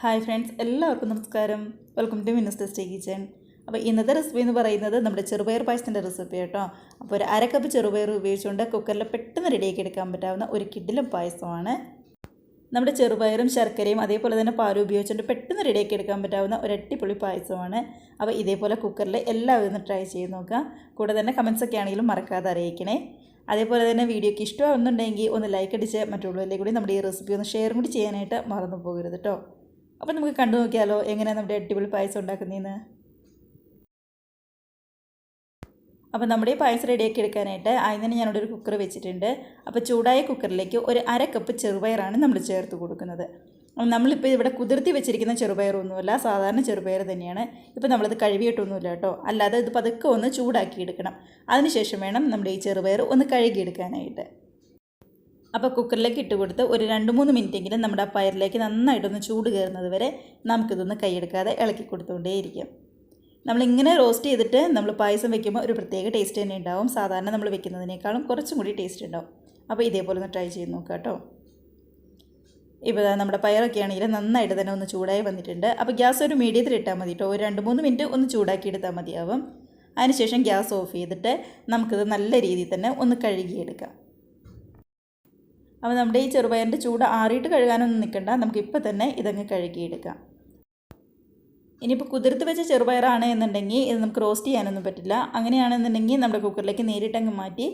Hi friends, എല്ലാവർക്കും നമസ്കാരം. Welcome to Minnus tasty kitchen. അപ്പോൾ ഇന്നത്തെ റെസിപ്പി എന്ന് പറയുന്നത് നമ്മുടെ ചെറുപയർ പായസത്തിൻ്റെ റെസിപ്പി കേട്ടോ. അപ്പോൾ ഒരു അര കപ്പ് ചെറുപയർ ഉപയോഗിച്ചുകൊണ്ട് കുക്കറിൽ പെട്ടെന്ന് റെഡിയാക്കി എടുക്കാൻ പറ്റാവുന്ന ഒരു കിടിലൻ പായസമാണ്. നമ്മുടെ ചെറുപയറും ശർക്കരയും അതേപോലെ തന്നെ പാലും ഉപയോഗിച്ചുകൊണ്ട് പെട്ടെന്ന് റെഡിയാക്കി എടുക്കാൻ പറ്റാവുന്ന ഒരു അടിപൊളി പായസമാണ്. അപ്പോൾ ഇതേപോലെ കുക്കറിൽ എല്ലാവരും ഒന്ന് ട്രൈ ചെയ്ത് നോക്കുക. കൂടെ തന്നെ കമൻസൊക്കെ ആണെങ്കിലും മറക്കാതെ അറിയിക്കണേ. അതേപോലെ തന്നെ വീഡിയോയ്ക്ക് ഇഷ്ടമാകുന്നുണ്ടെങ്കിൽ ഒന്ന് ലൈക്ക് അടിച്ച് മറ്റുള്ളവരിലേക്ക് കൂടി നമ്മുടെ ഈ റെസിപ്പി ഒന്ന് ഷെയർ കൂടി ചെയ്യാനായിട്ട് മറന്നു പോകരുത് കേട്ടോ. അപ്പോൾ നമുക്ക് കണ്ടു നോക്കിയാലോ എങ്ങനെയാണ് നമ്മുടെ അടിപൊളി പായസം ഉണ്ടാക്കുന്നതെന്ന്. അപ്പോൾ നമ്മുടെ ഈ പായസം റെഡിയാക്കി എടുക്കാനായിട്ട് ആദ്യം തന്നെ ഞാനിവിടെ ഒരു കുക്കർ വെച്ചിട്ടുണ്ട്. അപ്പോൾ ചൂടായ കുക്കറിലേക്ക് ഒരു അര കപ്പ് ചെറുപയറാണ് നമ്മൾ ചേർത്ത് കൊടുക്കുന്നത്. നമ്മളിപ്പോൾ ഇവിടെ കുതിർത്തി വെച്ചിരിക്കുന്ന ചെറുപയറൊന്നുമല്ല, സാധാരണ ചെറുപയർ തന്നെയാണ്. ഇപ്പോൾ നമ്മളത് കഴുകിയിട്ടൊന്നുമില്ല കേട്ടോ, അല്ലാതെ ഇത് പതുക്കെ ഒന്ന് ചൂടാക്കി എടുക്കണം. അതിനുശേഷം വേണം നമ്മുടെ ഈ ചെറുപയർ ഒന്ന് കഴുകിയെടുക്കാനായിട്ട്. അപ്പോൾ കുക്കറിലേക്ക് ഇട്ട് കൊടുത്ത് ഒരു 2-3 മിനിറ്റെങ്കിലും നമ്മുടെ ആ പയറിലേക്ക് നന്നായിട്ടൊന്ന് ചൂട് കയറുന്നത് വരെ നമുക്കിതൊന്ന് കൈയെടുക്കാതെ ഇളക്കി കൊടുത്തുകൊണ്ടേയിരിക്കും. നമ്മളിങ്ങനെ റോസ്റ്റ് ചെയ്തിട്ട് നമ്മൾ പായസം വെക്കുമ്പോൾ ഒരു പ്രത്യേക ടേസ്റ്റ് തന്നെ ഉണ്ടാവും. സാധാരണ നമ്മൾ വെക്കുന്നതിനേക്കാളും കുറച്ചും കൂടി ടേസ്റ്റ് ഉണ്ടാവും. അപ്പോൾ ഇതേപോലെ ഒന്ന് ട്രൈ ചെയ്ത് നോക്കുക കേട്ടോ. ഇപ്പോൾ നമ്മുടെ പയറൊക്കെ ആണെങ്കിൽ നന്നായിട്ട് തന്നെ ഒന്ന് ചൂടായി വന്നിട്ടുണ്ട്. അപ്പോൾ ഗ്യാസ് ഒരു മീഡിയത്തിൽ ഇട്ടാൽ മതി കേട്ടോ. ഒരു 2-3 മിനിറ്റ് ഒന്ന് ചൂടാക്കി എടുത്താൽ മതിയാവും. അതിനുശേഷം ഗ്യാസ് ഓഫ് ചെയ്തിട്ട് നമുക്കിത് നല്ല രീതിയിൽ തന്നെ ഒന്ന് കഴുകിയെടുക്കാം. അപ്പോൾ നമ്മുടെ ഈ ചെറുപയറിൻ്റെ ചൂട് ആറിയിട്ട് കഴുകാനൊന്നും നിൽക്കണ്ട, നമുക്കിപ്പോൾ തന്നെ ഇതങ്ങ് കഴുകിയെടുക്കാം. ഇനിയിപ്പോൾ കുതിർത്ത് വെച്ച ചെറുപയറാണ് എന്നുണ്ടെങ്കിൽ ഇത് നമുക്ക് റോസ്റ്റ് ചെയ്യാനൊന്നും പറ്റില്ല. അങ്ങനെയാണെന്നുണ്ടെങ്കിൽ നമ്മുടെ കുക്കറിലേക്ക് നേരിട്ടങ്ങ് മാറ്റി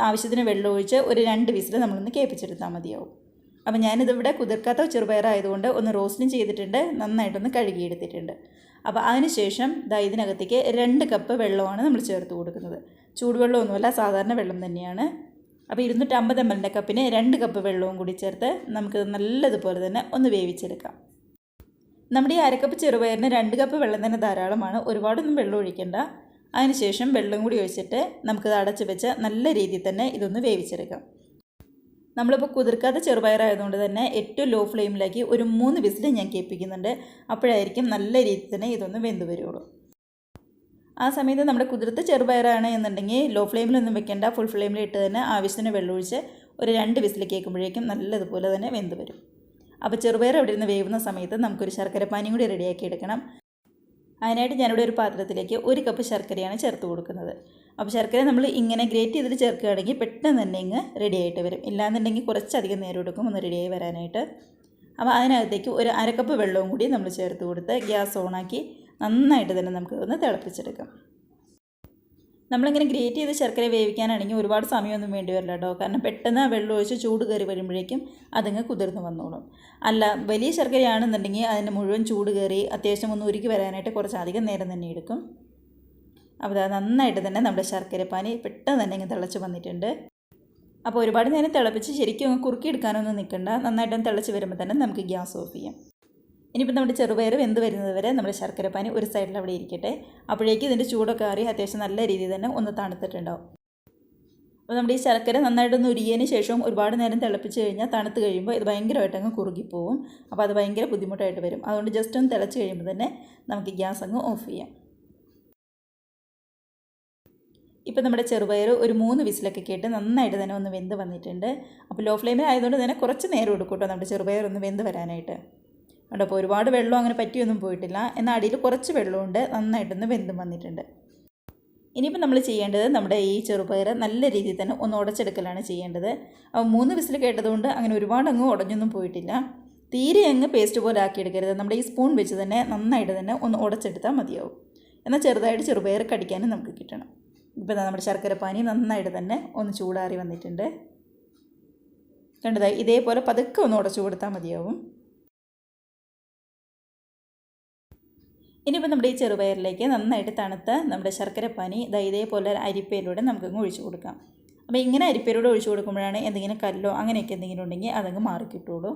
ആവശ്യത്തിന് വെള്ളം ഒഴിച്ച് ഒരു 2 വിസിൽ നമ്മളൊന്ന് കേൾപ്പിച്ചെടുത്താൽ മതിയാവും. അപ്പോൾ ഞാനിതിവിടെ കുതിർക്കാത്ത ചെറുപയറായതുകൊണ്ട് ഒന്ന് റോസ്റ്റും ചെയ്തിട്ടുണ്ട്, നന്നായിട്ടൊന്ന് കഴുകിയെടുത്തിട്ടുണ്ട്. അപ്പോൾ അതിനുശേഷം ഇതിനകത്തേക്ക് 2 കപ്പ് വെള്ളമാണ് നമ്മൾ ചേർത്ത് കൊടുക്കുന്നത്. ചൂടുവെള്ളമൊന്നുമല്ല, സാധാരണ വെള്ളം തന്നെയാണ്. അപ്പോൾ 250 ml കപ്പിന് 2 കപ്പ് വെള്ളവും കൂടി ചേർത്ത് നമുക്ക് നല്ലതുപോലെ തന്നെ ഒന്ന് വേവിച്ചെടുക്കാം. നമ്മുടെ ഈ അരക്കപ്പ് ചെറുപയറിന് 2 കപ്പ് വെള്ളം തന്നെ ധാരാളമാണ്, ഒരുപാടൊന്നും വെള്ളം ഒഴിക്കേണ്ട. അതിനുശേഷം വെള്ളം കൂടി ഒഴിച്ചിട്ട് നമുക്കിത് അടച്ച് വെച്ച് നല്ല രീതിയിൽ തന്നെ ഇതൊന്ന് വേവിച്ചെടുക്കാം. നമ്മളിപ്പോൾ കുതിർക്കാത്ത ചെറുപയറായതുകൊണ്ട് തന്നെ ഏറ്റവും ലോ ഫ്ലെയിമിലാക്കി ഒരു 3 വിസിൽ ഞാൻ കേൾപ്പിക്കുന്നുണ്ട്. അപ്പോഴായിരിക്കും നല്ല രീതിയിൽ തന്നെ ഇതൊന്ന് വെന്ത് വരുള്ളൂ. ആ സമയത്ത് നമ്മുടെ കുതിർത്ത ചെറുപയറാണ് എന്നുണ്ടെങ്കിൽ ലോ ഫ്ലെയിമിലൊന്നും വെക്കേണ്ട, ഫുൾ ഫ്ലെയിമിൽ ഇട്ട് തന്നെ ആവശ്യത്തിന് വെള്ളമൊഴിച്ച് ഒരു 2 വിസിൽ കേൾക്കുമ്പോഴേക്കും നല്ലതുപോലെ തന്നെ വെന്ത് വരും. അപ്പോൾ ചെറുപയർ അവിടെ നിന്ന് വേവുന്ന സമയത്ത് നമുക്കൊരു ശർക്കരപ്പാനിയും കൂടി റെഡിയാക്കി എടുക്കണം. അതിനായിട്ട് ഞാനിവിടെ ഒരു പാത്രത്തിലേക്ക് 1 കപ്പ് ശർക്കരയാണ് ചേർത്ത് കൊടുക്കുന്നത്. അപ്പോൾ ശർക്കര നമ്മൾ ഇങ്ങനെ ഗ്രേറ്റ് ചെയ്തിട്ട് ചേർക്കുകയാണെങ്കിൽ പെട്ടെന്ന് തന്നെ ഇങ്ങ് റെഡിയായിട്ട് വരും. ഇല്ലാന്നുണ്ടെങ്കിൽ കുറച്ചധികം നേരം എടുക്കും ഒന്ന് റെഡിയായി വരാനായിട്ട്. അപ്പോൾ അതിനകത്തേക്ക് ഒരു അര കപ്പ് വെള്ളവും കൂടി നമ്മൾ ചേർത്ത് കൊടുത്ത് ഗ്യാസ് ഓണാക്കി നന്നായിട്ട് തന്നെ നമുക്കിതൊന്ന് തിളപ്പിച്ചെടുക്കാം. നമ്മളിങ്ങനെ ഗ്രേറ്റ് ചെയ്ത് ശർക്കര വേവിക്കാനാണെങ്കിൽ ഒരുപാട് സമയമൊന്നും വേണ്ടി വരില്ല കേട്ടോ. കാരണം പെട്ടെന്ന് വെള്ളം ഒഴിച്ച് ചൂട് കയറി വരുമ്പോഴേക്കും അതങ്ങ് കുതിർന്ന് വന്നോളും. അല്ല, വലിയ ശർക്കരയാണെന്നുണ്ടെങ്കിൽ അതിൻ്റെ മുഴുവൻ ചൂട് കയറി അത്യാവശ്യം ഒന്ന് ഉരുക്കി വരാനായിട്ട് കുറച്ചധികം നേരം തന്നെ എടുക്കും. അപ്പോൾ അത് നന്നായിട്ട് തന്നെ നമ്മുടെ ശർക്കരപ്പാനി പെട്ടെന്ന് തന്നെ ഇങ്ങ് തിളച്ച് വന്നിട്ടുണ്ട്. അപ്പോൾ ഒരുപാട് നേരം തിളപ്പിച്ച് ശരിക്കും കുറുക്കിയെടുക്കാനൊന്നും നിൽക്കണ്ട. നന്നായിട്ടൊന്ന് തിളച്ച് വരുമ്പോൾ തന്നെ നമുക്ക് ഗ്യാസ് ഓഫ് ചെയ്യാം. ഇനിയിപ്പോൾ നമ്മുടെ ചെറുപയർ വെന്ത് വരുന്നത് വരെ നമ്മുടെ ശർക്കരപ്പാനി ഒരു സൈഡിൽ അവിടെ ഇരിക്കട്ടെ. അപ്പോഴേക്കും ഇതിൻ്റെ ചൂടൊക്കെ ആറി അത്യാവശ്യം നല്ല രീതിയിൽ തന്നെ ഒന്ന് തണുത്തിട്ടുണ്ടാവും. അപ്പോൾ നമ്മുടെ ഈ ശർക്കര നന്നായിട്ടൊന്ന് ഉരിയതിന് ശേഷം ഒരുപാട് നേരം തിളപ്പിച്ച് കഴിഞ്ഞാൽ തണുത്ത് കഴിയുമ്പോൾ ഇത് ഭയങ്കരമായിട്ട് അങ്ങ് കുറുകിപ്പോവും. അപ്പോൾ അത് ഭയങ്കര ബുദ്ധിമുട്ടായിട്ട് വരും. അതുകൊണ്ട് ജസ്റ്റ് ഒന്ന് തിളച്ച് കഴിയുമ്പോൾ തന്നെ നമുക്ക് ഗ്യാസ് അങ്ങ് ഓഫ് ചെയ്യാം. ഇപ്പോൾ നമ്മുടെ ചെറുപയർ ഒരു 3 വിസിലൊക്കെ കേട്ട് നന്നായിട്ട് തന്നെ ഒന്ന് വെന്ത് വന്നിട്ടുണ്ട്. അപ്പോൾ ലോ ഫ്ലെയിമിൽ ആയതുകൊണ്ട് തന്നെ കുറച്ച് നേരം എടുക്കും കേട്ടോ നമ്മുടെ ചെറുപയർ ഒന്ന് വെന്ത് വരാനായിട്ട്. കേട്ടോ, അപ്പോൾ ഒരുപാട് വെള്ളം അങ്ങനെ പറ്റിയൊന്നും പോയിട്ടില്ല. എന്നാൽ അടിയിൽ കുറച്ച് വെള്ളമുണ്ട്, നന്നായിട്ടൊന്ന് വെന്തും വന്നിട്ടുണ്ട്. ഇനിയിപ്പോൾ നമ്മൾ ചെയ്യേണ്ടത് നമ്മുടെ ഈ ചെറുപയർ നല്ല രീതിയിൽ തന്നെ ഒന്ന് ഉടച്ചെടുക്കലാണ് ചെയ്യേണ്ടത്. അപ്പോൾ 3 വിസിൽ കേട്ടതുകൊണ്ട് അങ്ങനെ ഒരുപാട് അങ്ങ് ഉടഞ്ഞൊന്നും പോയിട്ടില്ല. തീരെ അങ്ങ് പേസ്റ്റ് പോലെ ആക്കിയെടുക്കരുത്. നമ്മുടെ ഈ സ്പൂൺ വെച്ച് തന്നെ നന്നായിട്ട് തന്നെ ഒന്ന് ഉടച്ചെടുത്താൽ മതിയാവും. എന്നാൽ ചെറുതായിട്ട് ചെറുപയർ കടിക്കാനും നമുക്ക് കിട്ടണം. ഇപ്പോൾ നമ്മുടെ ശർക്കരപ്പാനി നന്നായിട്ട് തന്നെ ഒന്ന് ചൂടാറി വന്നിട്ടുണ്ട്. കണ്ടതായി ഇതേപോലെ പതുക്കെ ഒന്ന് ഉടച്ചു കൊടുത്താൽ മതിയാവും. ഇനിയിപ്പോൾ നമ്മുടെ ഈ ചെറുപയറിലേക്ക് നന്നായിട്ട് തണുത്ത നമ്മുടെ ശർക്കരപ്പാനി ഇതേപോലെ അരിപ്പയിലൂടെ നമുക്കങ്ങ് ഒഴിച്ചു കൊടുക്കാം. അപ്പോൾ ഇങ്ങനെ അരിപ്പയിലൂടെ ഒഴിച്ചു കൊടുക്കുമ്പോഴാണ് എന്തെങ്കിലും കല്ലോ അങ്ങനെയൊക്കെ എന്തെങ്കിലും ഉണ്ടെങ്കിൽ അതങ്ങ് മാറിക്കിട്ടുള്ളൂ.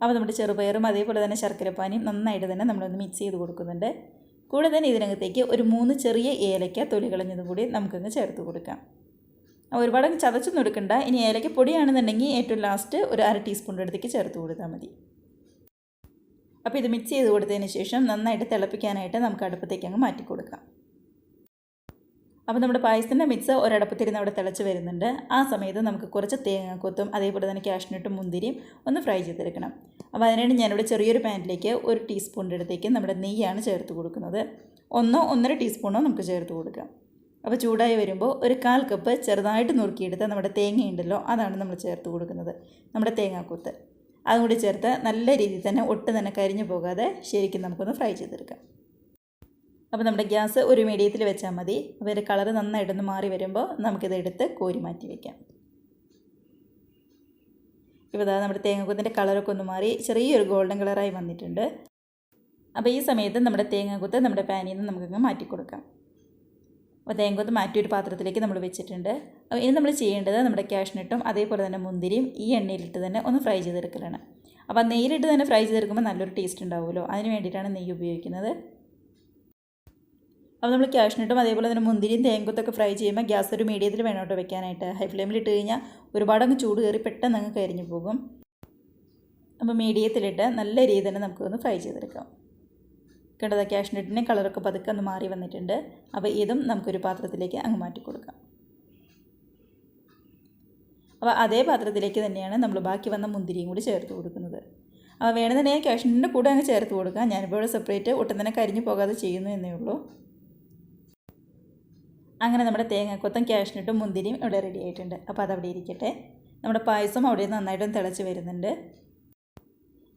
അപ്പോൾ നമ്മുടെ ചെറുപയറും അതേപോലെ തന്നെ ശർക്കരപ്പാനിയും നന്നായിട്ട് തന്നെ നമ്മളൊന്ന് മിക്സ് ചെയ്ത് കൊടുക്കുന്നുണ്ട്. കൂടെ തന്നെ ഇതിനകത്തേക്ക് ഒരു 3 ചെറിയ ഏലക്ക തൊലി കളഞ്ഞതും കൂടി നമുക്കങ്ങ് ചേർത്ത് കൊടുക്കാം. ഒരുപാട് ചതച്ചൊന്നും എടുക്കണ്ട. ഇനി ഏലക്ക പൊടിയാണെന്നുണ്ടെങ്കിൽ ഏറ്റവും ലാസ്റ്റ് ഒരു 1/2 ടീസ്പൂണിൻ്റെ അടുത്തേക്ക് ചേർത്ത് കൊടുത്താൽ മതി. അപ്പോൾ ഇത് മിക്സ് ചെയ്ത് കൊടുത്തതിന് ശേഷം നന്നായിട്ട് തിളപ്പിക്കാനായിട്ട് നമുക്ക് അടുപ്പത്തേക്ക് അങ്ങ് മാറ്റി കൊടുക്കാം. അപ്പോൾ നമ്മുടെ പായസത്തിൻ്റെ മിക്സ് ഒരടപ്പത്തിരുന്ന് അവിടെ തിളച്ച് വരുന്നുണ്ട്. ആ സമയത്ത് നമുക്ക് കുറച്ച് തേങ്ങാക്കൊത്തും അതേപോലെ തന്നെ കാഷ്നട്ടും മുന്തിരിയും ഒന്ന് ഫ്രൈ ചെയ്തെടുക്കണം. അപ്പോൾ അതിനായിട്ട് ഞാനിവിടെ ചെറിയൊരു പാനിലേക്ക് 1 ടീസ്പൂണിൻ്റെ അടുത്തേക്ക് നമ്മുടെ നെയ്യാണ് ചേർത്ത് കൊടുക്കുന്നത്. 1-1.5 ടീസ്പൂണോ നമുക്ക് ചേർത്ത് കൊടുക്കാം. അപ്പോൾ ചൂടായി വരുമ്പോൾ 1/4 കപ്പ് ചെറുതായിട്ട് നുറുക്കിയെടുത്ത് നമ്മുടെ തേങ്ങയുണ്ടല്ലോ അതാണ് നമ്മൾ ചേർത്ത് കൊടുക്കുന്നത്, നമ്മുടെ തേങ്ങാക്കൊത്ത്. അതും കൂടി ചേർത്ത് നല്ല രീതിയിൽ തന്നെ ഒട്ടും തന്നെ കരിഞ്ഞു പോകാതെ ശരിക്കും നമുക്കൊന്ന് ഫ്രൈ ചെയ്തെടുക്കാം. അപ്പോൾ നമ്മുടെ ഗ്യാസ് ഒരു മീഡിയത്തിൽ വെച്ചാൽ മതി. അപ്പോൾ ഇതിൻ്റെ കളർ നന്നായിട്ടൊന്ന് മാറി വരുമ്പോൾ നമുക്കിത് എടുത്ത് കോരി മാറ്റി വയ്ക്കാം. ഇപ്പോൾ ഇതാ നമ്മുടെ തേങ്ങാക്കൊത്തിൻ്റെ കളറൊക്കെ ഒന്ന് മാറി ചെറിയൊരു ഗോൾഡൻ കളറായി വന്നിട്ടുണ്ട്. അപ്പോൾ ഈ സമയത്ത് നമ്മുടെ തേങ്ങാക്കൊത്ത് നമ്മുടെ പാനിൽ നിന്ന് നമുക്കങ്ങ് മാറ്റി കൊടുക്കാം. അപ്പോൾ തേങ്ങാക്കൊത്ത് മാറ്റി ഒരു പാത്രത്തിലേക്ക് നമ്മൾ വെച്ചിട്ടുണ്ട്. അപ്പോൾ ഇനി നമ്മൾ ചെയ്യേണ്ടത് നമ്മുടെ കാഷ്നട്ടും അതേപോലെ തന്നെ മുന്തിരിയും ഈ എണ്ണയിലിട്ട് തന്നെ ഒന്ന് ഫ്രൈ ചെയ്തെടുക്കലാണ്. അപ്പോൾ നെയ്യിലിട്ട് തന്നെ ഫ്രൈ ചെയ്തെടുക്കുമ്പോൾ നല്ലൊരു ടേസ്റ്റ് ഉണ്ടാവുമല്ലോ, അതിന് വേണ്ടിയിട്ടാണ് നെയ്യ് ഉപയോഗിക്കുന്നത്. അപ്പോൾ നമ്മൾ കാഷ്നട്ടും അതേപോലെ തന്നെ മുന്തിരിയും തേങ്ങക്കൊത്തൊക്കെ ഫ്രൈ ചെയ്യുമ്പോൾ ഗ്യാസ് ഒരു മീഡിയത്തിൽ വേണം കേട്ടോ വെക്കാനായിട്ട്. ഹൈ ഫ്ലെയിമിൽ ഇട്ട് കഴിഞ്ഞാൽ ഒരുപാടങ്ങ് ചൂട് കയറി പെട്ടെന്ന് അങ്ങ് കരിഞ്ഞു പോകും. അപ്പോൾ മീഡിയത്തിലിട്ട് നല്ല രീതിയിൽ തന്നെ നമുക്കൊന്ന് ഫ്രൈ ചെയ്തെടുക്കാം. കണ്ടത് കാഷ്നട്ടിൻ്റെ കളറൊക്കെ പതുക്കെ ഒന്ന് മാറി വന്നിട്ടുണ്ട്. അപ്പോൾ ഇതും നമുക്കൊരു പാത്രത്തിലേക്ക് അങ്ങ് മാറ്റി കൊടുക്കാം. അപ്പോൾ അതേ പാത്രത്തിലേക്ക് തന്നെയാണ് നമ്മൾ ബാക്കി വന്ന മുന്തിരിയും കൂടി ചേർത്ത് കൊടുക്കുന്നത്. അപ്പോൾ വേണമെന്നുണ്ടെങ്കിൽ കാഷ്നട്ടിൻ്റെ കൂടെ അങ്ങ് ചേർത്ത് കൊടുക്കാം. ഞാനിപ്പോൾ സെപ്പറേറ്റ് ഒട്ടും തന്നെ കരിഞ്ഞു പോകാതെ ചെയ്യുന്നു എന്നേ ഉള്ളൂ. അങ്ങനെ നമ്മുടെ തേങ്ങാക്കൊത്തും കാഷ്നട്ടും മുന്തിരിയും ഇവിടെ റെഡി ആയിട്ടുണ്ട്. അപ്പോൾ അതവിടെ ഇരിക്കട്ടെ. നമ്മുടെ പായസം അവിടെ നന്നായിട്ടും തിളച്ച് വരുന്നുണ്ട്.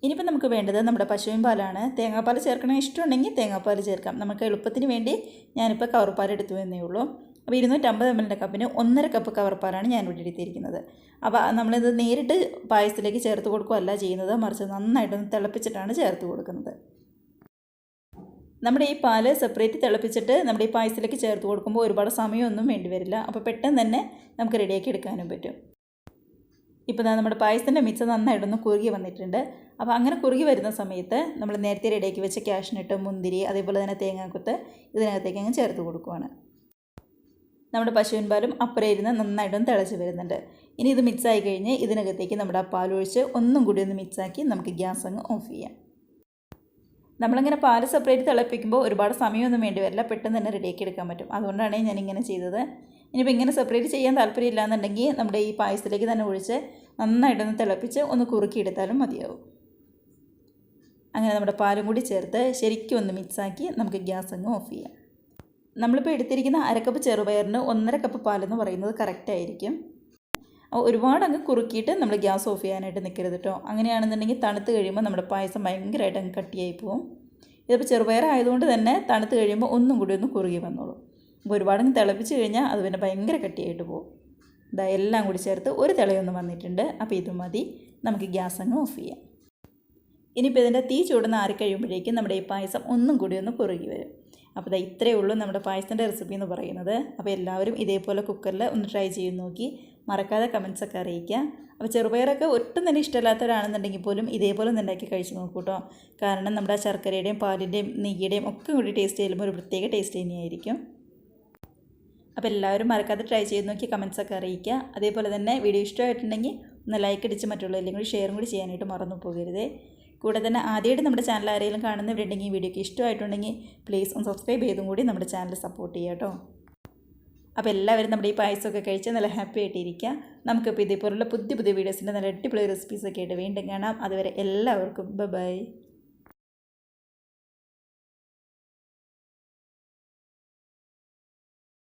ഇനിയിപ്പോൾ നമുക്ക് വേണ്ടത് നമ്മുടെ പശുവിൻ പാലാണ്. തേങ്ങാപ്പാൽ ചേർക്കണമെങ്കിൽ ഇഷ്ടമുണ്ടെങ്കിൽ തേങ്ങാപ്പാൽ ചേർക്കാം. നമുക്ക് എളുപ്പത്തിന് വേണ്ടി ഞാനിപ്പോൾ കവർപ്പാൽ എടുത്തു എന്നേ ഉള്ളൂ. അപ്പോൾ 250 ml കപ്പിന് 1.5 കപ്പ് കവർപ്പാലാണ് ഞാനിവിടെ എടുത്തിരിക്കുന്നത്. അപ്പോൾ നമ്മളിത് നേരിട്ട് പായസത്തിലേക്ക് ചേർത്ത് കൊടുക്കുകയല്ല ചെയ്യുന്നത്, മറിച്ച് നന്നായിട്ടൊന്ന് തിളപ്പിച്ചിട്ടാണ് ചേർത്ത് കൊടുക്കുന്നത്. നമ്മുടെ ഈ പാല് സെപ്പറേറ്റ് തിളപ്പിച്ചിട്ട് നമ്മുടെ ഈ പായസത്തിലേക്ക് ചേർത്ത് കൊടുക്കുമ്പോൾ ഒരുപാട് സമയമൊന്നും വേണ്ടി വരില്ല. അപ്പോൾ പെട്ടെന്ന് തന്നെ നമുക്ക് റെഡിയാക്കി എടുക്കാനും പറ്റും. ഇപ്പോൾ നമ്മുടെ പായസത്തിൻ്റെ മിക്സ് നന്നായിട്ടൊന്ന് കുറുകി വന്നിട്ടുണ്ട്. അപ്പോൾ അങ്ങനെ കുറുകി വരുന്ന സമയത്ത് നമ്മൾ നേരത്തെ റെഡിയാക്കി വെച്ച കാഷ്നട്ട്, മുന്തിരി അതേപോലെ തന്നെ തേങ്ങാക്കൊത്ത് ഇതിനകത്തേക്ക് അങ്ങ് ചേർത്ത് കൊടുക്കുവാണ്. നമ്മുടെ പശുവിൻ പാലും അപ്പുറം ഇരുന്ന് നന്നായിട്ടൊന്ന് തിളച്ച് വരുന്നുണ്ട്. ഇനി ഇത് മിക്സായി കഴിഞ്ഞ് ഇതിനകത്തേക്ക് നമ്മുടെ ആ പാലൊഴിച്ച് ഒന്നും കൂടി ഒന്ന് മിക്സാക്കി നമുക്ക് ഗ്യാസ് അങ്ങ് ഓഫ് ചെയ്യാം. നമ്മളിങ്ങനെ പാല് സെപ്പറേറ്റ് തിളപ്പിക്കുമ്പോൾ ഒരുപാട് സമയമൊന്നും വേണ്ടി വരില്ല, പെട്ടെന്ന് തന്നെ റെഡിയാക്കി എടുക്കാൻ പറ്റും. അതുകൊണ്ടാണ് ഞാനിങ്ങനെ ചെയ്തത്. ഇനിയിപ്പോൾ ഇങ്ങനെ സെപ്പറേറ്റ് ചെയ്യാൻ താല്പര്യമില്ല എന്നുണ്ടെങ്കിൽ നമ്മുടെ ഈ പായസത്തിലേക്ക് തന്നെ ഒഴിച്ച് നന്നായിട്ടൊന്ന് തിളപ്പിച്ച് ഒന്ന് കുറുക്കിയെടുത്താലും മതിയാവും. അങ്ങനെ നമ്മുടെ പാലും കൂടി ചേർത്ത് ശരിക്കും ഒന്ന് മിക്സാക്കി നമുക്ക് ഗ്യാസ് അങ്ങ് ഓഫ് ചെയ്യാം. നമ്മളിപ്പോൾ എടുത്തിരിക്കുന്ന 1/2 കപ്പ് ചെറുപയറിന് 1.5 കപ്പ് പാലെന്ന് പറയുന്നത് കറക്റ്റായിരിക്കും. ഒരുപാട് അങ്ങ് കുറുക്കിയിട്ട് നമ്മൾ ഗ്യാസ് ഓഫ് ചെയ്യാനായിട്ട് നിൽക്കരുത് കേട്ടോ. അങ്ങനെയാണെന്നുണ്ടെങ്കിൽ തണുത്ത് കഴിയുമ്പോൾ നമ്മുടെ പായസം ഭയങ്കരമായിട്ട് അങ്ങ് കട്ടിയായി പോകും. ഇതിപ്പോൾ ചെറുപയർ ആയതുകൊണ്ട് തന്നെ തണുത്ത് കഴിയുമ്പോൾ ഒന്നും കൂടി ഒന്ന് കുറുകി വന്നോളൂ. അപ്പോൾ ഒരുപാട് അങ്ങ് തിളപ്പിച്ച് കഴിഞ്ഞാൽ അത് പിന്നെ ഭയങ്കര കട്ടിയായിട്ട് പോകും. ഇതാ എല്ലാം കൂടി ചേർത്ത് ഒരു തിളയൊന്ന് വന്നിട്ടുണ്ട്. അപ്പോൾ ഇത് മതി, നമുക്ക് ഗ്യാസ് അങ്ങ് ഓഫ് ചെയ്യാം. ഇനിയിപ്പോൾ ഇതിൻ്റെ തീ ചൂടുന്ന ആറിക്കഴിയുമ്പോഴേക്കും നമ്മുടെ ഈ പായസം ഒന്നും കൂടി ഒന്ന് കുറുകി വരും. അപ്പോൾ ഇതാ ഇത്രയേ ഉള്ളൂ നമ്മുടെ പായസത്തിൻ്റെ റെസിപ്പി എന്ന് പറയുന്നത്. അപ്പോൾ എല്ലാവരും ഇതേപോലെ കുക്കറിൽ ഒന്ന് ട്രൈ ചെയ്ത് നോക്കി മറക്കാതെ കമൻസൊക്കെ അറിയിക്കുക. അപ്പോൾ ചെറുപയറൊക്കെ ഒട്ടും തന്നെ ഇഷ്ടമില്ലാത്തവരാണെന്നുണ്ടെങ്കിൽ പോലും ഇതേപോലെ ഒന്ന് ഉണ്ടാക്കി കഴിച്ച് നോക്കൂ കേട്ടോ. കാരണം നമ്മുടെ ശർക്കരയുടെയും പാലിൻ്റെയും നെയ്യുടെയും ഒക്കെ കൂടി ടേസ്റ്റ് ചെയ്യുമ്പോൾ ഒരു പ്രത്യേക ടേസ്റ്റ് തന്നെയായിരിക്കും. അപ്പോൾ എല്ലാവരും മറക്കാതെ ട്രൈ ചെയ്ത് നോക്കി കമൻസൊക്കെ അറിയിക്കുക. അതേപോലെ തന്നെ വീഡിയോ ഇഷ്ടമായിട്ടുണ്ടെങ്കിൽ ഒന്ന് ലൈക്ക് അടിച്ച് മറ്റുള്ളവരിലും കൂടി ഷെയറും കൂടി ചെയ്യാനായിട്ട് മറന്നു പോകരുത്. കൂടെ തന്നെ ആദ്യമായിട്ട് നമ്മുടെ ചാനൽ ആരെങ്കിലും കാണുന്നവരുണ്ടെങ്കിൽ വീഡിയോക്ക് ഇഷ്ടമായിട്ടുണ്ടെങ്കിൽ പ്ലീസ് ഒന്ന് സബ്സ്ക്രൈബ് ചെയ്തും കൂടി നമ്മുടെ ചാനൽ സപ്പോർട്ട് ചെയ്യുക കേട്ടോ. അപ്പോൾ എല്ലാവരും നമ്മുടെ ഈ പായസമൊക്കെ കഴിച്ച് നല്ല ഹാപ്പി ആയിട്ടിരിക്കുക. നമുക്കിപ്പോൾ ഇതേപോലുള്ള പുതിയ വീഡിയോസിൻ്റെ നല്ല അടിപൊളി റെസിപ്പീസൊക്കെ ആയിട്ട് വീണ്ടും കാണാം. അതുവരെ എല്ലാവർക്കും ബൈ.